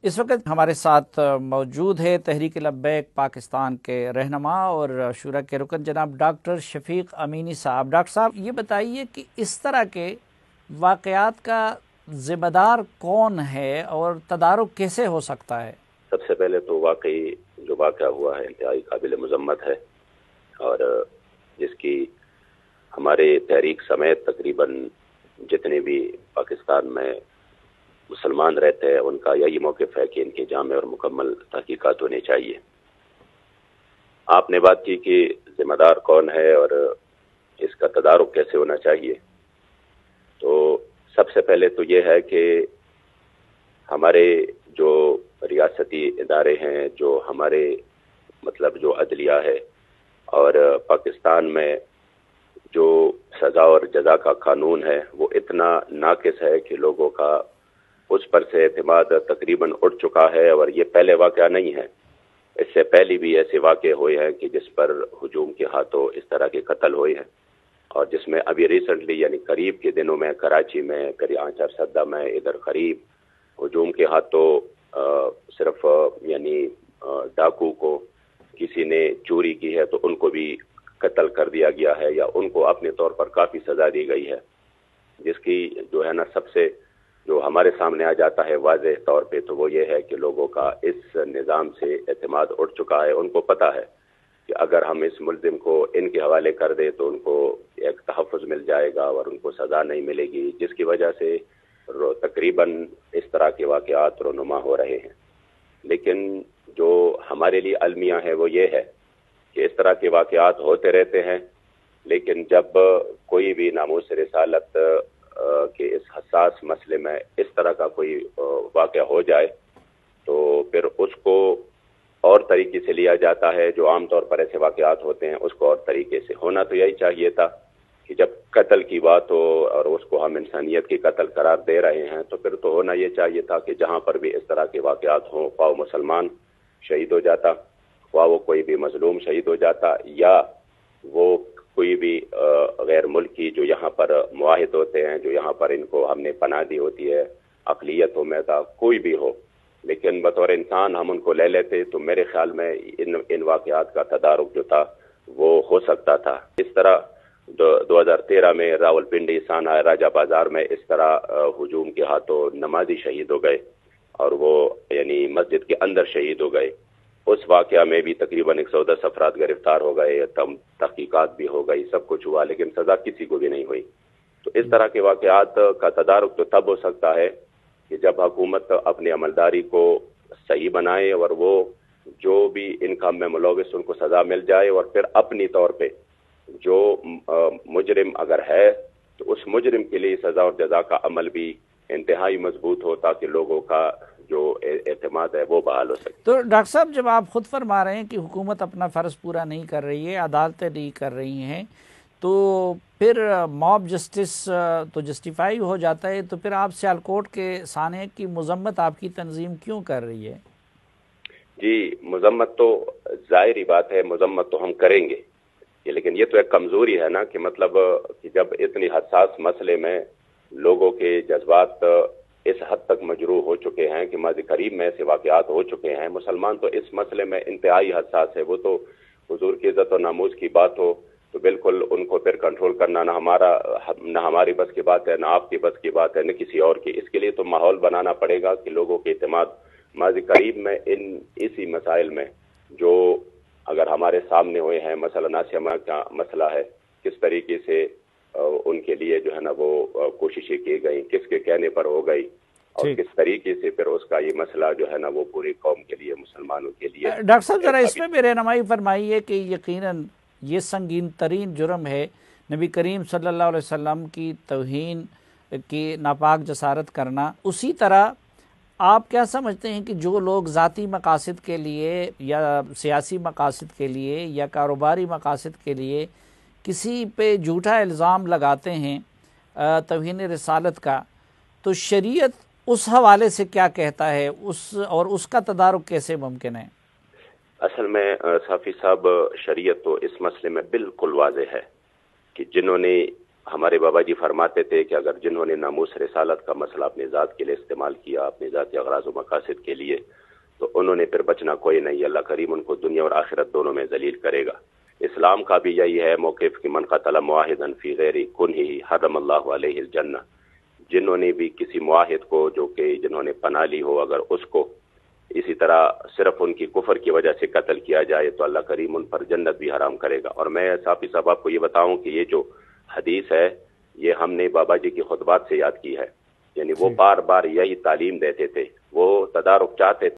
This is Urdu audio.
اس وقت ہمارے ساتھ موجود ہے تحریک لبیک پاکستان کے رہنما اور شورا کے رکن جناب ڈاکٹر شفیق امینی صاحب۔ ڈاکٹر صاحب یہ بتائیے کہ اس طرح کے واقعات کا ذمہ دار کون ہے اور تدارک کیسے ہو سکتا ہے؟ سب سے پہلے تو واقعی جو واقعہ ہوا ہے انتہائی قابل مذمت ہے، اور جس کی ہمارے تحریک سمیت تقریباً جتنے بھی پاکستان میں مسلمان رہتے ہیں ان کا یہی موقف ہے کہ ان کی جامع اور مکمل تحقیقات ہونی چاہیے۔ آپ نے بات کی کہ ذمہ دار کون ہے اور اس کا تدارک کیسے ہونا چاہیے، تو سب سے پہلے تو یہ ہے کہ ہمارے جو ریاستی ادارے ہیں، جو ہمارے جو عدلیہ ہے، اور پاکستان میں جو سزا اور جزا کا قانون ہے وہ اتنا ناقص ہے کہ لوگوں کا اس پر سے اعتماد تقریباً اٹھ چکا ہے، اور یہ پہلے واقعہ نہیں ہے۔ اس سے پہلے بھی ایسے واقع ہوئے ہیں کہ جس پر ہجوم کے ہاتھوں اس طرح کے قتل ہوئے ہیں، اور جس میں ابھی ریسنٹلی یعنی قریب کے دنوں میں کراچی میں، آنچار سدہ میں، ادھر قریب ہجوم کے ہاتھوں صرف ڈاکو کو کسی نے چوری کی ہے تو ان کو بھی قتل کر دیا گیا ہے، یا ان کو اپنے طور پر کافی سزا دی گئی ہے، جس کی سب سے جو ہمارے سامنے آ جاتا ہے واضح طور پہ تو وہ یہ ہے کہ لوگوں کا اس نظام سے اعتماد اٹھ چکا ہے۔ ان کو پتہ ہے کہ اگر ہم اس ملزم کو ان کے حوالے کر دیں تو ان کو ایک تحفظ مل جائے گا اور ان کو سزا نہیں ملے گی، جس کی وجہ سے تقریباً اس طرح کے واقعات رونما ہو رہے ہیں۔ لیکن جو ہمارے لیے المیہ ہے وہ یہ ہے کہ اس طرح کے واقعات ہوتے رہتے ہیں، لیکن جب کوئی بھی ناموس رسالت کہ اس حساس مسئلے میں اس طرح کا کوئی واقعہ ہو جائے تو پھر اس کو اور طریقے سے لیا جاتا ہے۔ جو عام طور پر ایسے واقعات ہوتے ہیں اس کو اور طریقے سے ہونا تو یہی چاہیے تھا کہ جب قتل کی بات ہو اور اس کو ہم انسانیت کی قتل قرار دے رہے ہیں تو پھر تو ہونا یہ چاہیے تھا کہ جہاں پر بھی اس طرح کے واقعات ہوں، خواہ مسلمان شہید ہو جاتا، خواہ وہ کوئی بھی مظلوم شہید ہو جاتا، یا وہ کوئی بھی غیر ملکی جو یہاں پر معاہد ہوتے ہیں، جو یہاں پر ان کو ہم نے پناہ دی ہوتی ہے، اقلیت ہو میدا کوئی بھی ہو، لیکن بطور انسان ہم ان کو لے لیتے تو میرے خیال میں ان واقعات کا تدارک جو تھا وہ ہو سکتا تھا۔ اس طرح 2013 میں راول پنڈی سانحہ راجہ بازار میں اس طرح ہجوم کے ہاتھوں نمازی شہید ہو گئے، اور وہ مسجد کے اندر شہید ہو گئے۔ اس واقعہ میں بھی تقریباً 110 افراد گرفتار ہو گئے، تحقیقات بھی ہو گئی، سب کچھ ہوا، لیکن سزا کسی کو بھی نہیں ہوئی۔ تو اس طرح کے واقعات کا تدارک تو تب ہو سکتا ہے کہ جب حکومت اپنی عملداری کو صحیح بنائے اور وہ جو بھی ان کام میں ملوث ان کو سزا مل جائے، اور پھر اپنی طور پہ جو مجرم اگر ہے تو اس مجرم کے لیے سزا اور جزا کا عمل بھی انتہائی مضبوط ہو تاکہ لوگوں کا جو اعتماد ہے وہ بحال ہو سکے۔ تو ڈاکٹر صاحب جب آپ خود فرما رہے ہیں کہ حکومت اپنا فرض پورا نہیں کر رہی ہے، عدالتیں نہیں کر رہی ہیں، تو پھر موب جسٹس تو جسٹیفائی ہو جاتا ہے، تو پھر آپ سیالکوٹ کے سانحے کی مذمت آپ کی تنظیم کیوں کر رہی ہے؟ جی مذمت تو ظاہری بات ہے، مذمت تو ہم کریں گے، لیکن یہ تو ایک کمزوری ہے نا کہ کہ جب اتنی حساس مسئلے میں لوگوں کے جذبات اس حد تک مجروح ہو چکے ہیں کہ ماضی قریب میں ایسے واقعات ہو چکے ہیں، مسلمان تو اس مسئلے میں انتہائی حساس ہے۔ وہ تو حضور کی عزت و ناموس کی بات ہو تو بالکل ان کو پھر کنٹرول کرنا نہ ہماری بس کی بات ہے، نہ آپ کی بس کی بات ہے، نہ کسی اور کی۔ اس کے لیے تو ماحول بنانا پڑے گا کہ لوگوں کے اعتماد ماضی قریب میں اسی مسائل میں جو اگر ہمارے سامنے ہوئے ہیں، مثلا ناسیہ کا مسئلہ ہے، کس طریقے سے ان کے لیے وہ کوششیں کی گئی، کس کے کہنے پر ہو گئی، اور کس طریقے سے پھر اس کا یہ مسئلہ وہ پوری قوم کے لیے، مسلمانوں کے لیے۔ ڈاکٹر صاحب ذرا اس میں بھی رہنمائی فرمائیے کہ یقیناً یہ سنگین ترین جرم ہے نبی کریم صلی اللہ علیہ وسلم کی توہین کی ناپاک جسارت کرنا۔ اسی طرح آپ کیا سمجھتے ہیں کہ جو لوگ ذاتی مقاصد کے لیے یا سیاسی مقاصد کے لیے یا کاروباری مقاصد کے لیے کسی پہ جھوٹا الزام لگاتے ہیں توہین رسالت کا، تو شریعت اس حوالے سے کیا کہتا ہے اور اس کا تدارک کیسے ممکن ہے؟ اصل میں صافی صاحب، شریعت تو اس مسئلے میں بالکل واضح ہے کہ جنہوں نے ہمارے بابا جی فرماتے تھے کہ اگر جنہوں نے ناموس رسالت کا مسئلہ اپنے ذات کے لیے استعمال کیا، اپنے ذاتی اغراض و مقاصد کے لیے، تو انہوں نے پھر بچنا کوئی نہیں، اللہ کریم ان کو دنیا اور آخرت دونوں میں ذلیل کرے گا۔ اسلام کا بھی یہی ہے موقف کہ من قتل معاہدا فی غیر کنہ حرم اللہ علیہ الجنہ، جنہوں نے بھی کسی معاہد کو جو کہ جنہوں نے پناہ لی ہو، اگر اس کو اسی طرح صرف ان کی کفر کی وجہ سے قتل کیا جائے تو اللہ کریم ان پر جنت بھی حرام کرے گا۔ اور میں صافی صاحب آپ کو یہ بتاؤں کہ یہ جو حدیث ہے یہ ہم نے بابا جی کی خطبات سے یاد کی ہے، یعنی وہ بار بار یہی تعلیم دیتے تھے، وہ تدارک چاہتے تھے